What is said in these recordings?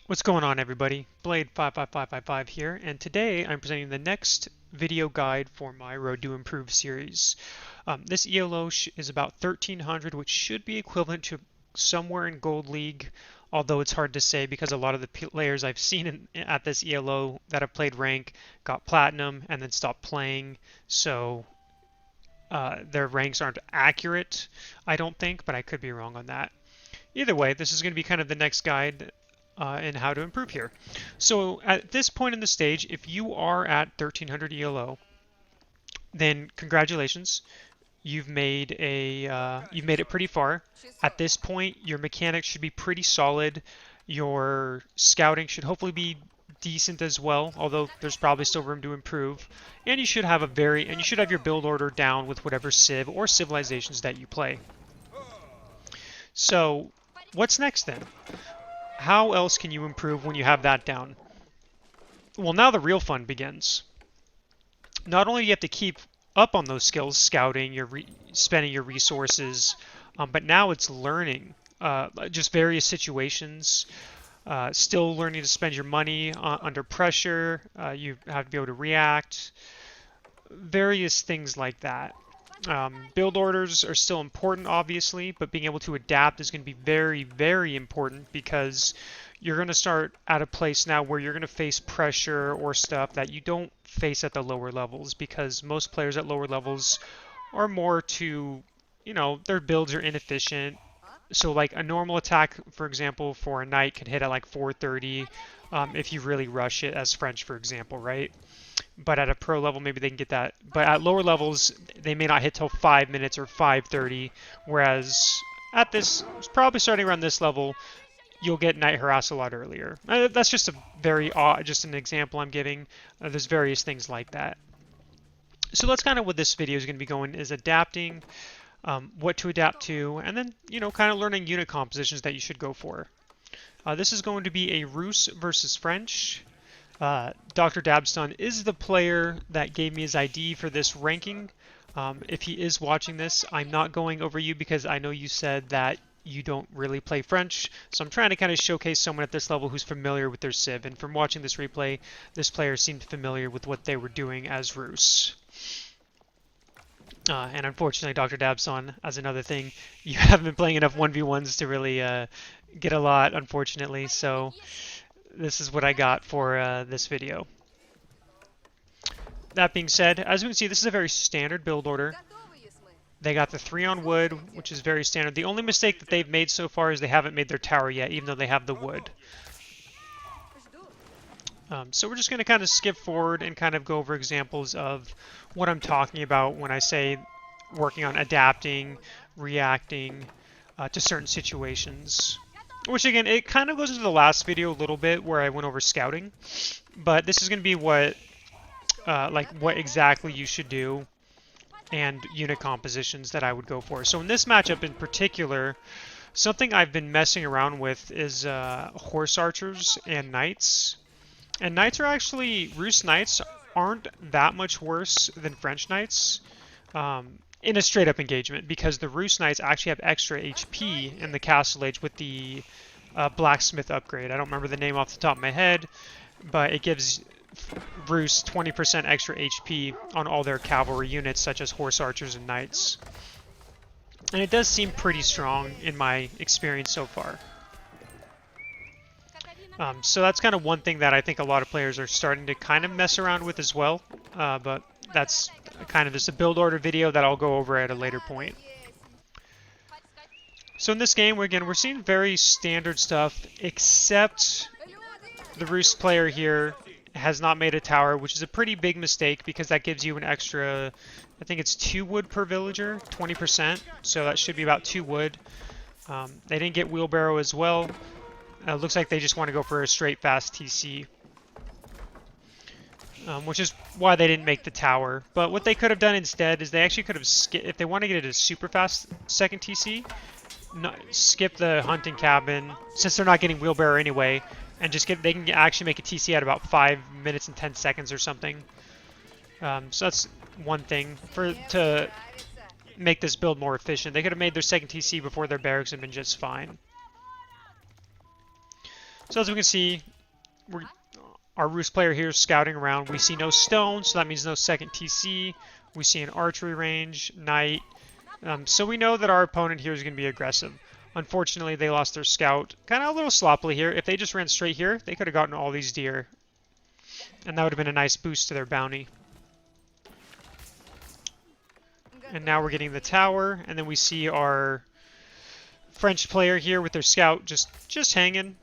What's going on, everybody? Blade55555 here, and today I'm presenting the next video guide for my Road to Improve series. This ELO is about 1300, which should be equivalent to somewhere in Gold League, although it's hard to say because a lot of the players I've seen at this ELO that have played rank got platinum and then stopped playing, so their ranks aren't accurate, I don't think, but I could be wrong on that. Either way, this is going to be kind of the next guide and how to improve here. So at this point in the stage, if you are at 1300 ELO, then congratulations, you've made it pretty far. At this point, your mechanics should be pretty solid. Your scouting should hopefully be decent as well, although there's probably still room to improve. And you should have your build order down with whatever civ or civilizations that you play. So what's next then? How else can you improve when you have that down? Well, now the real fun begins. Not only do you have to keep up on those skills, scouting, spending your resources, but now it's learning just various situations, still learning to spend your money under pressure. You have to be able to react, various things like that. Build orders are still important, obviously, but being able to adapt is going to be very, very important because you're going to start at a place now where you're going to face pressure or stuff that you don't face at the lower levels, because most players at lower levels are more to, their builds are inefficient. So like a normal attack, for example, for a knight could hit at like 430 if you really rush it as French, for example, right? But at a pro level, maybe they can get that. But at lower levels, they may not hit till 5 minutes or 5:30. Whereas at this, probably starting around this level, you'll get knight harass a lot earlier. That's just a very odd, just an example I'm giving. There's various things like that. So that's kind of what this video is going to be going, is adapting, what to adapt to, and then, kind of learning unit compositions that you should go for. This is going to be a Rus versus French. Dr. Dabston is the player that gave me his ID for this ranking. If he is watching this, I'm not going over you because I know you said that you don't really play French, so I'm trying to kind of showcase someone at this level who's familiar with their civ, and from watching this replay, this player seemed familiar with what they were doing as Rus. And unfortunately, Dr. Dabson, as another thing, you haven't been playing enough 1v1s to really get a lot, unfortunately, so this is what I got for this video. That being said, as you can see, this is a very standard build order. They got the 3 on wood, which is very standard. The only mistake that they've made so far is they haven't made their tower yet, even though they have the wood. So we're just going to kind of skip forward and kind of go over examples of what I'm talking about when I say working on adapting, reacting to certain situations. Which again, it kind of goes into the last video a little bit where I went over scouting, but this is going to be what exactly you should do and unit compositions that I would go for. So in this matchup in particular, something I've been messing around with is horse archers and knights. And knights are actually, Rus knights aren't that much worse than French knights in a straight up engagement, because the Rus knights actually have extra HP in the Castle Age with the blacksmith upgrade. I don't remember the name off the top of my head, but it gives Rus 20% extra HP on all their cavalry units, such as horse archers and knights. And it does seem pretty strong in my experience so far. So that's kind of one thing that I think a lot of players are starting to kind of mess around with as well. But that's kind of just a build order video that I'll go over at a later point. So in this game, we're seeing very standard stuff, except the Rus player here has not made a tower, which is a pretty big mistake because that gives you an extra, I think it's 2 wood per villager, 20%. So that should be about 2 wood. They didn't get wheelbarrow as well. Looks like they just want to go for a straight fast TC, which is why they didn't make the tower. But what they could have done instead is they actually could have skipped, if they want to get it a super fast second TC, skip the hunting cabin, since they're not getting wheelbarrow anyway, and just they can actually make a TC at about 5 minutes and 10 seconds or something. So that's one thing to make this build more efficient. They could have made their second TC before their barracks had been just fine. So as we can see, our Roost player here is scouting around. We see no stone, so that means no second TC. We see an archery range, knight. So we know that our opponent here is going to be aggressive. Unfortunately, they lost their scout kind of a little sloppily here. If they just ran straight here, they could have gotten all these deer. And that would have been a nice boost to their bounty. And now we're getting the tower, and then we see our French player here with their scout just hanging.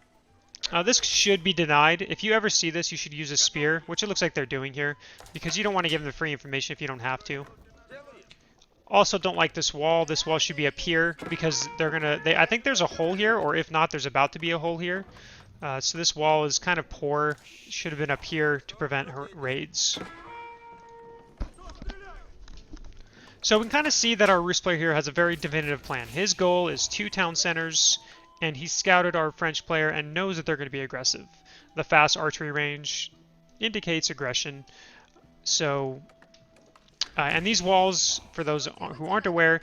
This should be denied. If you ever see this, you should use a spear, which it looks like they're doing here, because you don't want to give them the free information if you don't have to. Also, don't like this wall. This wall should be up here, because I think there's a hole here, or if not, there's about to be a hole here. So this wall is kind of poor. Should have been up here to prevent raids. So we can kind of see that our Roost player here has a very definitive plan. His goal is 2 town centers, and he scouted our French player and knows that they're going to be aggressive. The fast archery range indicates aggression. So, and these walls, for those who aren't aware,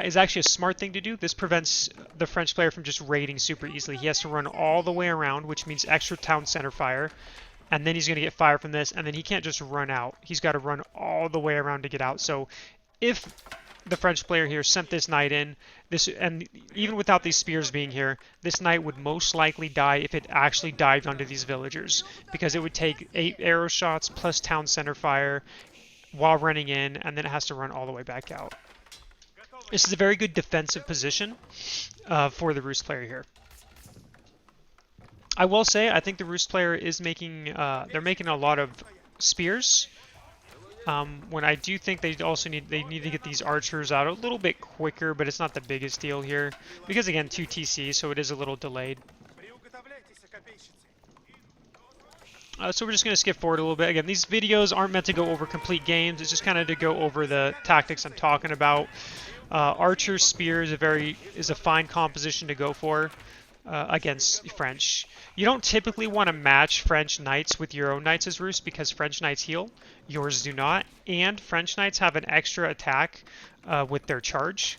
is actually a smart thing to do. This prevents the French player from just raiding super easily. He has to run all the way around, which means extra town center fire. And then he's going to get fire from this, and then he can't just run out. He's got to run all the way around to get out. So if the French player here sent this knight in, and even without these spears being here, this knight would most likely die if it actually dived onto these villagers, because it would take 8 arrow shots plus town center fire while running in, and then it has to run all the way back out. This is a very good defensive position for the Roost player here. I will say, I think the Roost player is making a lot of spears. When I do think they need to get these archers out a little bit quicker, but it's not the biggest deal here. Because again, 2 TC, so it is a little delayed. So we're just going to skip forward a little bit. Again, these videos aren't meant to go over complete games. It's just kind of to go over the tactics I'm talking about. Archer spear is a fine composition to go for against French. You don't typically want to match French knights with your own knights as Roost, because French knights heal, yours do not, and French knights have an extra attack with their charge,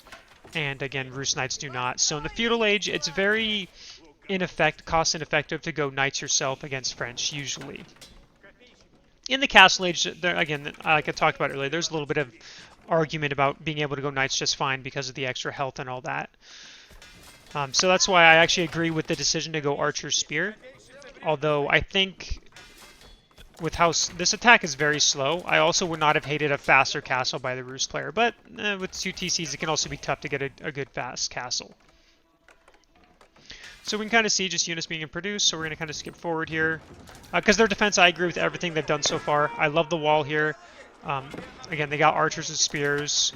and again, Roost knights do not. So in the feudal age, it's very cost ineffective to go knights yourself against French usually. In the castle age, again, like I talked about earlier, there's a little bit of argument about being able to go knights just fine because of the extra health and all that. So that's why I actually agree with the decision to go Archer Spear. Although I think with how this attack is very slow, I also would not have hated a faster castle by the Roost player. But with 2 TCs, it can also be tough to get a good fast castle. So we can kind of see just units being produced, so we're going to kind of skip forward here. Because their defense, I agree with everything they've done so far. I love the wall here. Again, they got archers and spears.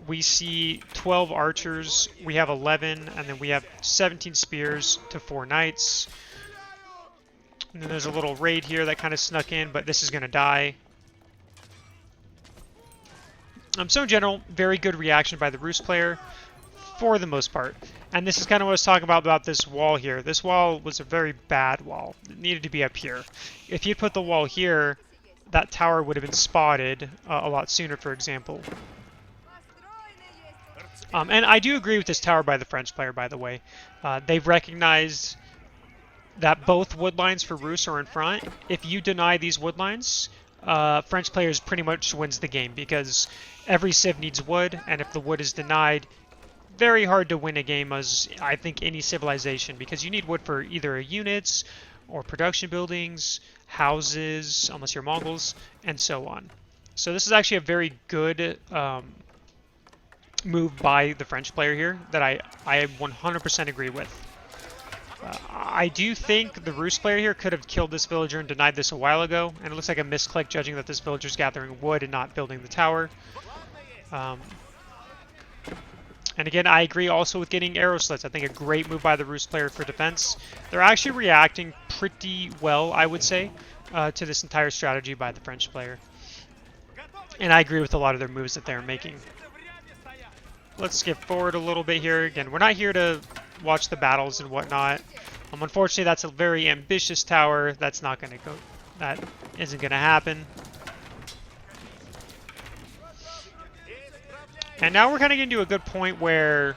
We see 12 archers, we have 11, and then we have 17 spears to 4 knights. And then there's a little raid here that kind of snuck in, but this is going to die. So in general, very good reaction by the Roost player, for the most part. And this is kind of what I was talking about this wall here. This wall was a very bad wall. It needed to be up here. If you'd put the wall here, that tower would have been spotted a lot sooner, for example. And I do agree with this tower by the French player, by the way. They've recognized that both wood lines for Roost are in front. If you deny these wood lines, French players pretty much wins the game, because every civ needs wood, and if the wood is denied, very hard to win a game as I think any civilization, because you need wood for either units or production buildings, houses, unless you're Mongols, and so on. So this is actually a very good move by the French player here that I 100% agree with. I do think the Roost player here could have killed this villager and denied this a while ago, and it looks like a misclick judging that this villager's gathering wood and not building the tower. And again, I agree also with getting arrow slits. I think a great move by the Roost player for defense. They're actually reacting pretty well, I would say, to this entire strategy by the French player. And I agree with a lot of their moves that they're making. Let's skip forward a little bit here. Again, we're not here to watch the battles and whatnot. Unfortunately, that's a very ambitious tower. That's not going to go. That isn't going to happen. And now we're kind of getting to a good point where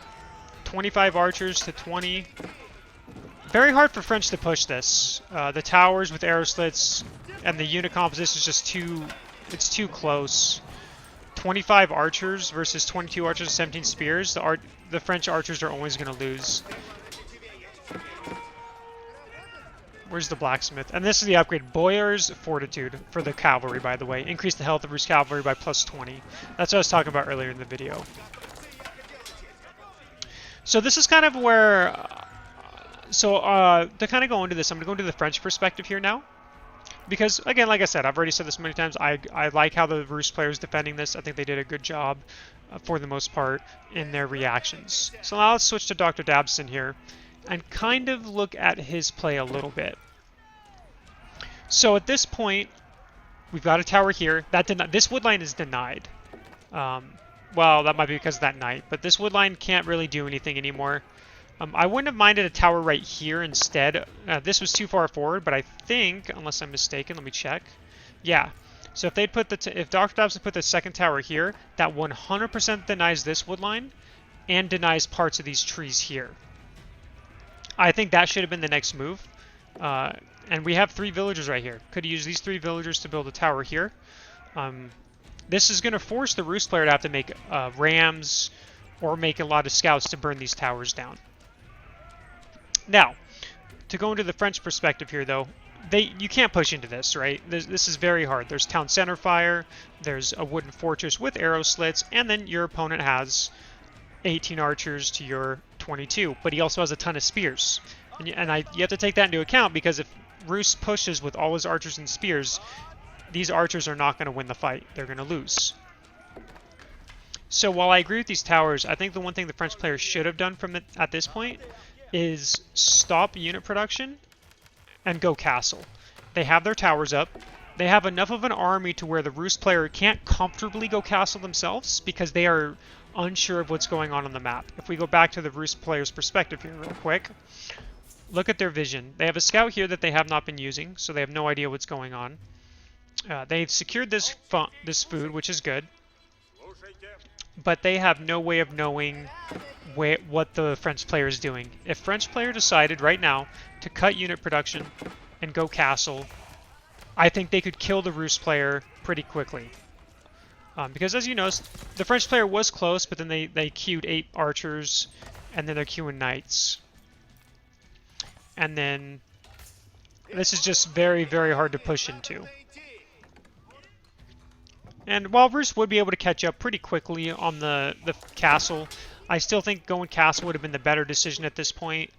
25 archers to 20. Very hard for French to push this. The towers with arrow slits and the unit composition is just too... It's too close. 25 archers versus 22 archers and 17 spears. The French archers are always going to lose. Where's the blacksmith? And this is the upgrade. Boyar's Fortitude for the cavalry, by the way. Increase the health of Rus cavalry by plus 20. That's what I was talking about earlier in the video. So this is kind of where... to kind of go into this, I'm going to go into the French perspective here now. Because, again, like I said, I've already said this many times, I like how the Rus players defending this. I think they did a good job, for the most part, in their reactions. So now let's switch to Dr. Dabson here, and kind of look at his play a little bit. So at this point, we've got a tower here. This wood line is denied. Well, that might be because of that knight, but this wood line can't really do anything anymore. I wouldn't have minded a tower right here instead. This was too far forward, but I think, unless I'm mistaken, let me check. Yeah. So if they'd put if Dr. Dobson put the second tower here, that 100% denies this wood line and denies parts of these trees here. I think that should have been the next move. And we have 3 villagers right here. Could use these 3 villagers to build a tower here. This is going to force the Rus player to have to make rams or make a lot of scouts to burn these towers down. Now, to go into the French perspective here, though, you can't push into this, right? This is very hard. There's town center fire, there's a wooden fortress with arrow slits, and then your opponent has 18 archers to your 22, but he also has a ton of spears. And you have to take that into account, because if Rus pushes with all his archers and spears, these archers are not going to win the fight. They're going to lose. So while I agree with these towers, I think the one thing the French players should have done at this point is stop unit production and go castle. They have their towers up. They have enough of an army to where the Rus player can't comfortably go castle themselves because they are unsure of what's going on the map. If we go back to the Rus player's perspective here real quick, look at their vision. They have a scout here that they have not been using, so they have no idea what's going on. They've secured this food, which is good, but they have no way of knowing what the French player is doing. If French player decided right now to cut unit production and go castle, I think they could kill the Rus player pretty quickly. Because as you know, the French player was close, but then they queued 8 archers, and then they're queuing knights. And then this is just very, very hard to push into. And while Rus would be able to catch up pretty quickly on the castle, I still think going castle would have been the better decision at this point.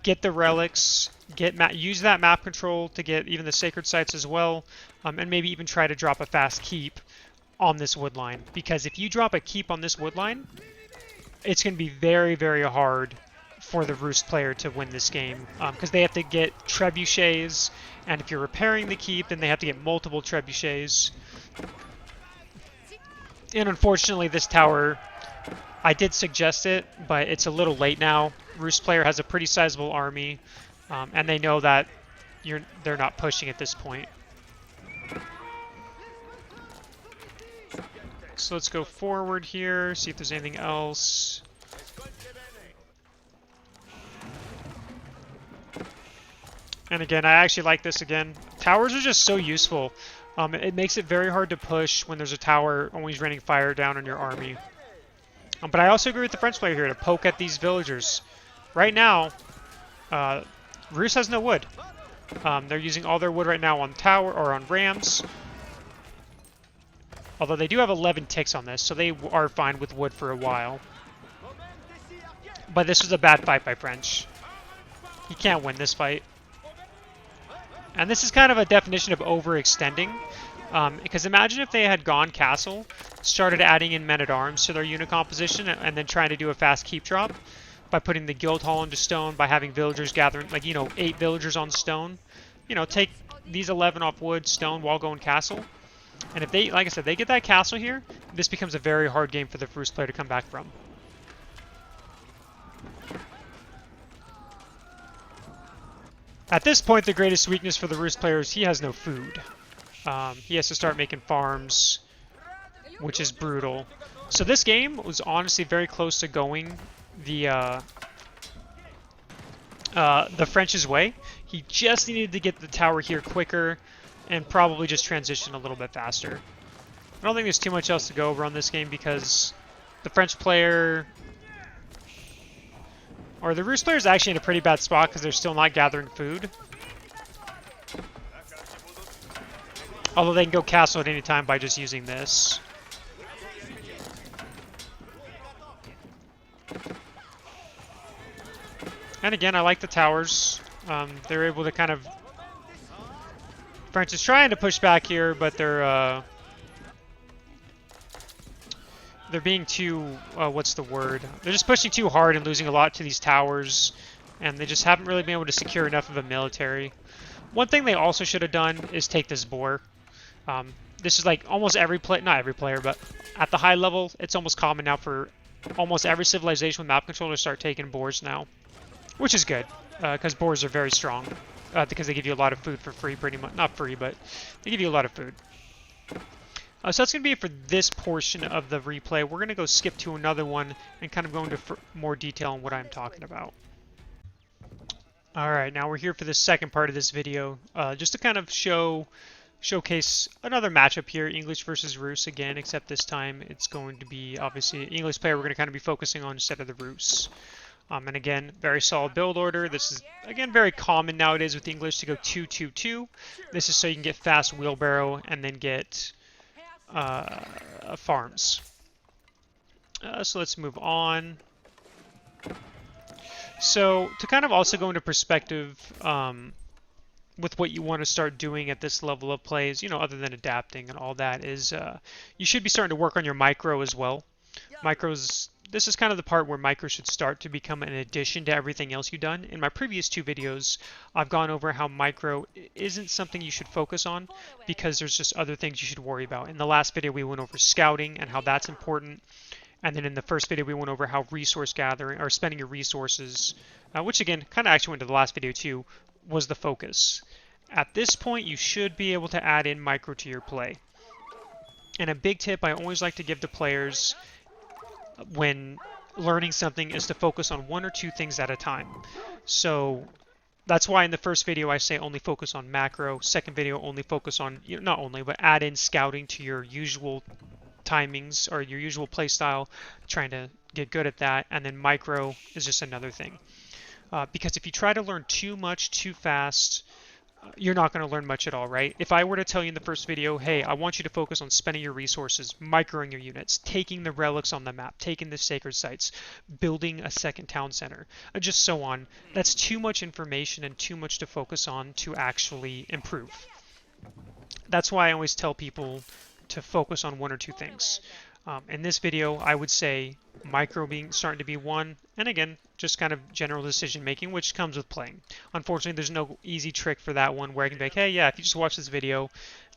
Get the relics, use that map control to get even the sacred sites as well, and maybe even try to drop a fast keep on this wood line. Because if you drop a keep on this wood line, it's going to be very, very hard for the Rus player to win this game. Because they have to get trebuchets, and if you're repairing the keep, then they have to get multiple trebuchets. And unfortunately, this tower, I did suggest it, but it's a little late now. Rus player has a pretty sizable army, and they know that they're not pushing at this point. So let's go forward here, see if there's anything else. And again, I actually like this again. Towers are just so useful. It makes it very hard to push when there's a tower always raining fire down on your army. But I also agree with the French player here to poke at these villagers. Right now, Rus has no wood. They're using all their wood right now on tower or on rams. Although they do have 11 ticks on this, so they are fine with wood for a while. But this was a bad fight by French. He can't win this fight. And this is kind of a definition of overextending. Because imagine if they had gone castle, started adding in men-at-arms to their unit composition, and then trying to do a fast keep drop by putting the guild hall into stone, by having villagers gathering, like, 8 villagers on stone. Take these 11 off wood, stone, while going castle. And if they, like I said, they get that castle here, this becomes a very hard game for the Rus player to come back from. At this point, the greatest weakness for the Rus player is he has no food. He has to start making farms, which is brutal. So this game was honestly very close to going the the French's way. He just needed to get the tower here quicker and probably just transition a little bit faster. I don't think there's too much else to go over on this game because the French player, or the Russe player, is actually in a pretty bad spot because they're still not gathering food. Although they can go castle at any time by just using this. And again, I like the towers. They're able to kind of... French is trying to push back here, but they're being too... what's the word? They're just pushing too hard and losing a lot to these towers. And they just haven't really been able to secure enough of a military. One thing they also should have done is take this boar. This is like almost every not every player, but at the high level, it's almost common now for almost every civilization with map control to start taking boars now. Which is good, because boars are very strong, because they give you a lot of food for free, pretty much. Not free, but they give you a lot of food. So that's going to be it for this portion of the replay. We're going to go skip to another one and kind of go into more detail on what I'm talking about. Alright, now we're here for the second part of this video, just to kind of showcase another matchup here, English versus Russe again, except this time it's going to be, obviously, English player we're going to kind of be focusing on instead of the Russe. And again, very solid build order. This is, again, very common nowadays with English to go 2-2-2. This is so you can get fast wheelbarrow and then get farms. So let's move on. So to kind of also go into perspective with what you want to start doing at this level of plays, you know, other than adapting and all that, is you should be starting to work on your micro as well. Micros... This is kind of the part where micro should start to become an addition to everything else you've done. In my previous two videos, I've gone over how micro isn't something you should focus on because there's just other things you should worry about. In the last video, we went over scouting and how that's important. And then in the first video, we went over how resource gathering, or spending your resources, which again, kind of actually went to the last video too, was the focus. At this point, you should be able to add in micro to your play. And a big tip I always like to give to players when learning something is to focus on one or two things at a time. So that's why in the first video I say only focus on macro. Second video only focus on, not only, but add in scouting to your usual timings or your usual play style, trying to get good at that. And then micro is just another thing. Because if you try to learn too much too fast, you're not going to learn much at all, right? If I were to tell you in the first video, hey, I want you to focus on spending your resources, microing your units, taking the relics on the map, taking the sacred sites, building a second town center, and just so on, that's too much information and too much to focus on to actually improve. That's why I always tell people to focus on one or two things. In this video, I would say micro starting to be one, and again, just kind of general decision making, which comes with playing. Unfortunately, there's no easy trick for that one where I can be like, hey, yeah, if you just watch this video,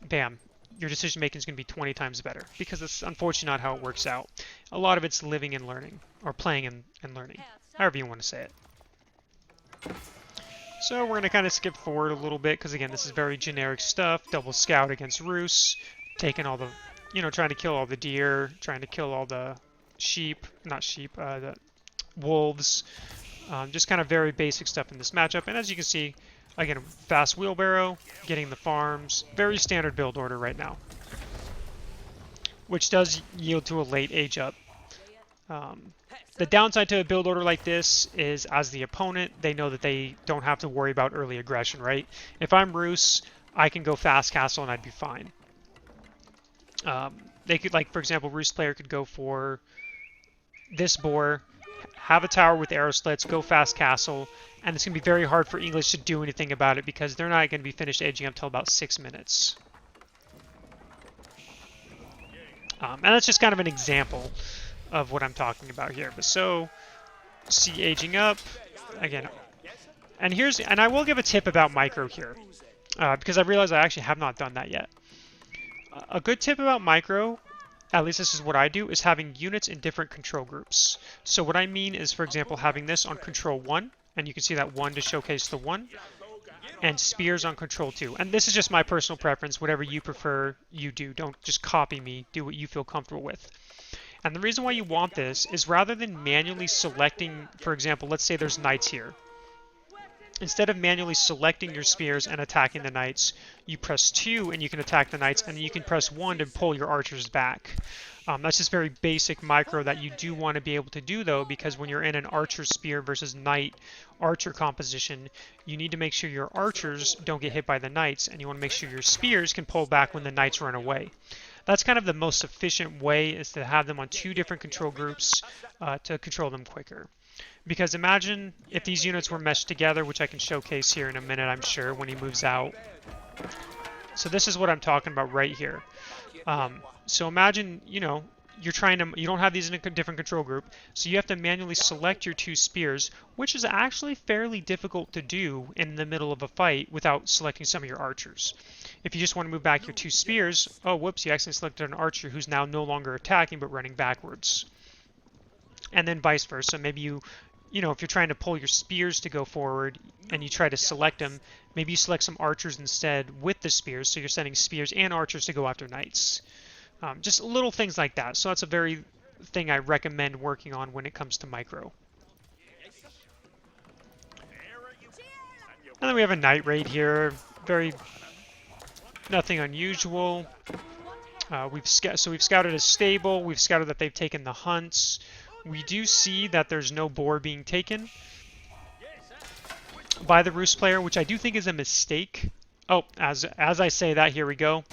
bam, your decision making is going to be 20 times better, because it's unfortunately not how it works out. A lot of it's living and learning, or playing and learning, however you want to say it. So we're going to kind of skip forward a little bit, because again, this is very generic stuff. Double scout against Russe, taking all the, trying to kill all the deer, trying to kill all the the wolves. Just kind of very basic stuff in this matchup. And as you can see, again, fast wheelbarrow, getting the farms, very standard build order right now, which does yield to a late age up. The downside to a build order like this is, as the opponent, they know that they don't have to worry about early aggression, right? If I'm Russe, I can go fast castle and I'd be fine. They could, like, for example, Russe player could go for this boar, have a tower with arrow slits, go fast castle, and it's going to be very hard for English to do anything about it because they're not going to be finished aging up until about 6 minutes. And that's just kind of an example of what I'm talking about here. But so, see aging up, again, and I will give a tip about micro here, because I realize I actually have not done that yet. A good tip about micro, at least this is what I do, is having units in different control groups. So what I mean is, for example, having this on control 1, and you can see that 1 to showcase the 1, and spears on control 2. And this is just my personal preference. Whatever you prefer, you do. Don't just copy me. Do what you feel comfortable with. And the reason why you want this is rather than manually selecting, for example, let's say there's knights here. Instead of manually selecting your spears and attacking the knights, you press 2 and you can attack the knights, and you can press 1 to pull your archers back. That's just very basic micro that you do want to be able to do, though, because when you're in an archer spear versus knight archer composition, you need to make sure your archers don't get hit by the knights, and you want to make sure your spears can pull back when the knights run away. That's kind of the most efficient way, is to have them on 2 different control groups to control them quicker. Because imagine if these units were meshed together, which I can showcase here in a minute, I'm sure, when he moves out. So this is what I'm talking about right here. So imagine, you know, you don't have these in a different control group, so you have to manually select your 2 spears, which is actually fairly difficult to do in the middle of a fight without selecting some of your archers. If you just want to move back your 2 spears, oh whoops, you accidentally selected an archer who's now no longer attacking but running backwards. And then vice versa. Maybe you know, if you're trying to pull your spears to go forward and you try to select them, maybe you select some archers instead with the spears, so you're sending spears and archers to go after knights. Just little things like that. So that's a very thing I recommend working on when it comes to micro. And then we have a knight raid here. Nothing unusual. We've scouted a stable. We've scouted that they've taken the hunts. We do see that there's no boar being taken by the Roost player, which I do think is a mistake. Oh, as I say that, here we go.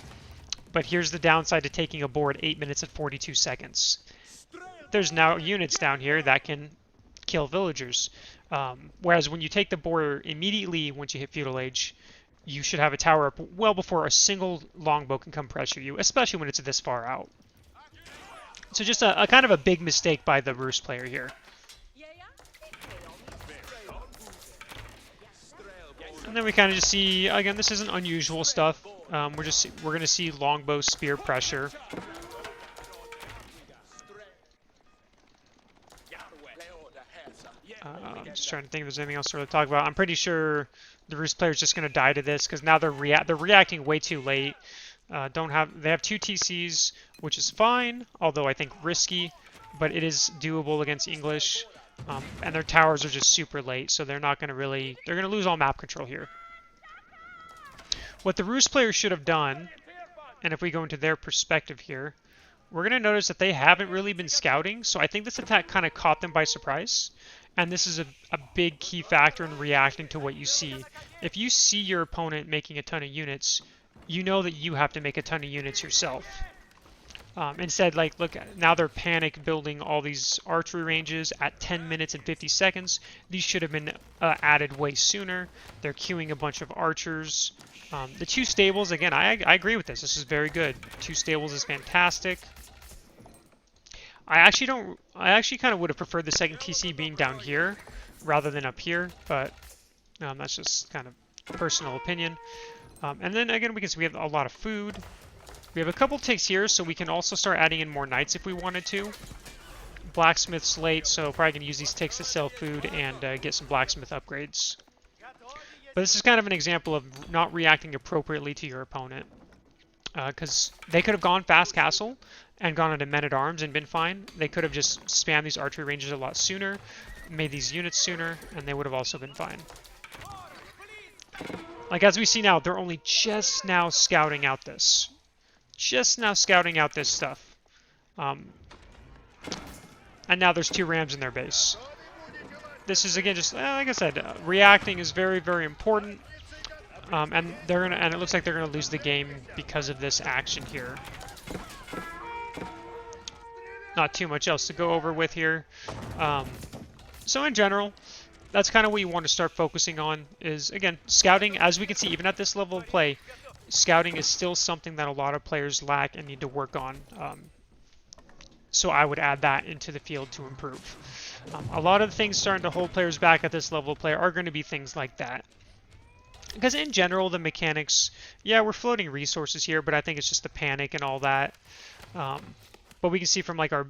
But here's the downside to taking a boar at 8 minutes and 42 seconds. There's now units down here that can kill villagers. Whereas when you take the boar immediately once you hit Feudal Age, you should have a tower up well before a single longbow can come pressure you, especially when it's this far out. So just a kind of a big mistake by the Roost player here. And then we kind of just see, again, this isn't unusual stuff. We're going to see longbow spear pressure. I'm just trying to think if there's anything else to really talk about. I'm pretty sure the Roost player is just going to die to this because now they're reacting way too late. They have 2 TCs, which is fine, although I think risky, but it is doable against English. And their towers are just super late, so they're not going to really... They're going to lose all map control here. What the Roost player should have done, and if we go into their perspective here, we're going to notice that they haven't really been scouting, so I think this attack kind of caught them by surprise. And this is a big key factor in reacting to what you see. If you see your opponent making a ton of units, you know that you have to make a ton of units yourself. Instead, like, look, now they're panic building all these archery ranges at 10 minutes and 50 seconds. These should have been added way sooner. They're queuing a bunch of archers. The 2 stables, again, I agree with this. This is very good. 2 stables is fantastic. I actually kind of would have preferred the second TC being down here rather than up here, but that's just kind of personal opinion. And then again, we have a lot of food. We have a couple ticks here, so we can also start adding in more knights if we wanted to. Blacksmith's late, so probably going to use these ticks to sell food and get some blacksmith upgrades. But this is kind of an example of not reacting appropriately to your opponent. Because they could have gone fast castle and gone into men-at-arms and been fine. They could have just spammed these archery ranges a lot sooner, made these units sooner, and they would have also been fine. Like, as we see now, they're only just now scouting out this. Just now scouting out this stuff. And now there's 2 rams in their base. This is, again, just, like I said, reacting is very, very important. And it looks like they're gonna lose the game because of this action here. Not too much else to go over with here. So in general, that's kind of what you want to start focusing on is, again, scouting. As we can see, even at this level of play, scouting is still something that a lot of players lack and need to work on. So I would add that into the field to improve. A lot of the things starting to hold players back at this level of play are going to be things like that. Because in general, the mechanics, yeah, we're floating resources here, but I think it's just the panic and all that. But we can see from like our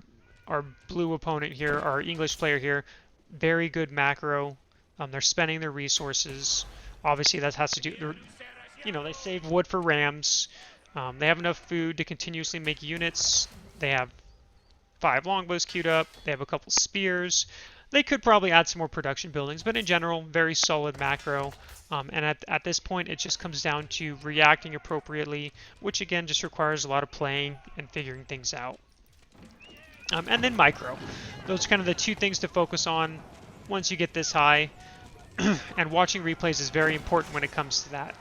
blue opponent here, our English player here, very good macro. They're spending their resources. Obviously, that has to do, you know, they save wood for rams. They have enough food to continuously make units. They have 5 longbows queued up. They have a couple spears. They could probably add some more production buildings, but in general, very solid macro. And at this point, it just comes down to reacting appropriately, which again just requires a lot of playing and figuring things out. And then micro. Those are kind of the two things to focus on once you get this high. And watching replays is very important when it comes to that.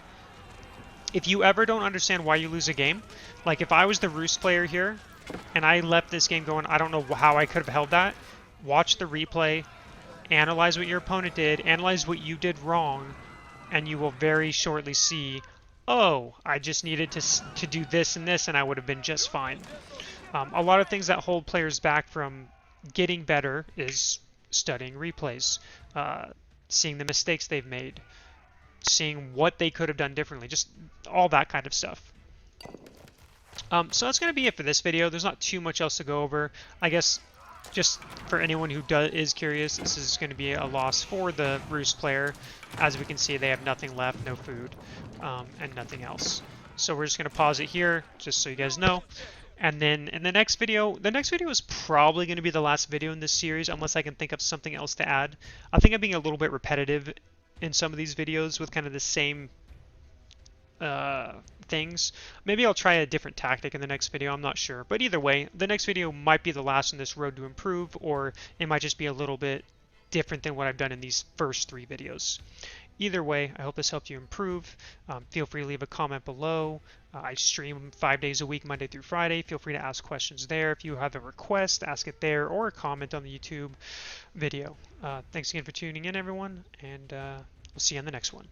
If you ever don't understand why you lose a game, like if I was the Roost player here and I left this game going, I don't know how I could have held that, watch the replay, analyze what your opponent did, analyze what you did wrong, and you will very shortly see, oh, I just needed to do this and this and I would have been just fine. A lot of things that hold players back from getting better is studying replays, seeing the mistakes they've made, seeing what they could have done differently, just all that kind of stuff. So that's going to be it for this video. There's not too much else to go over. I guess just for anyone who is curious, this is going to be a loss for the Roost player. As we can see, they have nothing left, no food, and nothing else. So we're just going to pause it here, just so you guys know. And then in the next video is probably going to be the last video in this series, unless I can think of something else to add. I think I'm being a little bit repetitive in some of these videos with kind of the same things. Maybe I'll try a different tactic in the next video, I'm not sure. But either way, the next video might be the last in this road to improve, or it might just be a little bit different than what I've done in these first 3 videos. Either way, I hope this helped you improve. Feel free to leave a comment below. I stream 5 days a week, Monday through Friday. Feel free to ask questions there. If you have a request, ask it there, or a comment on the YouTube video. Thanks again for tuning in, everyone, and we'll see you on the next one.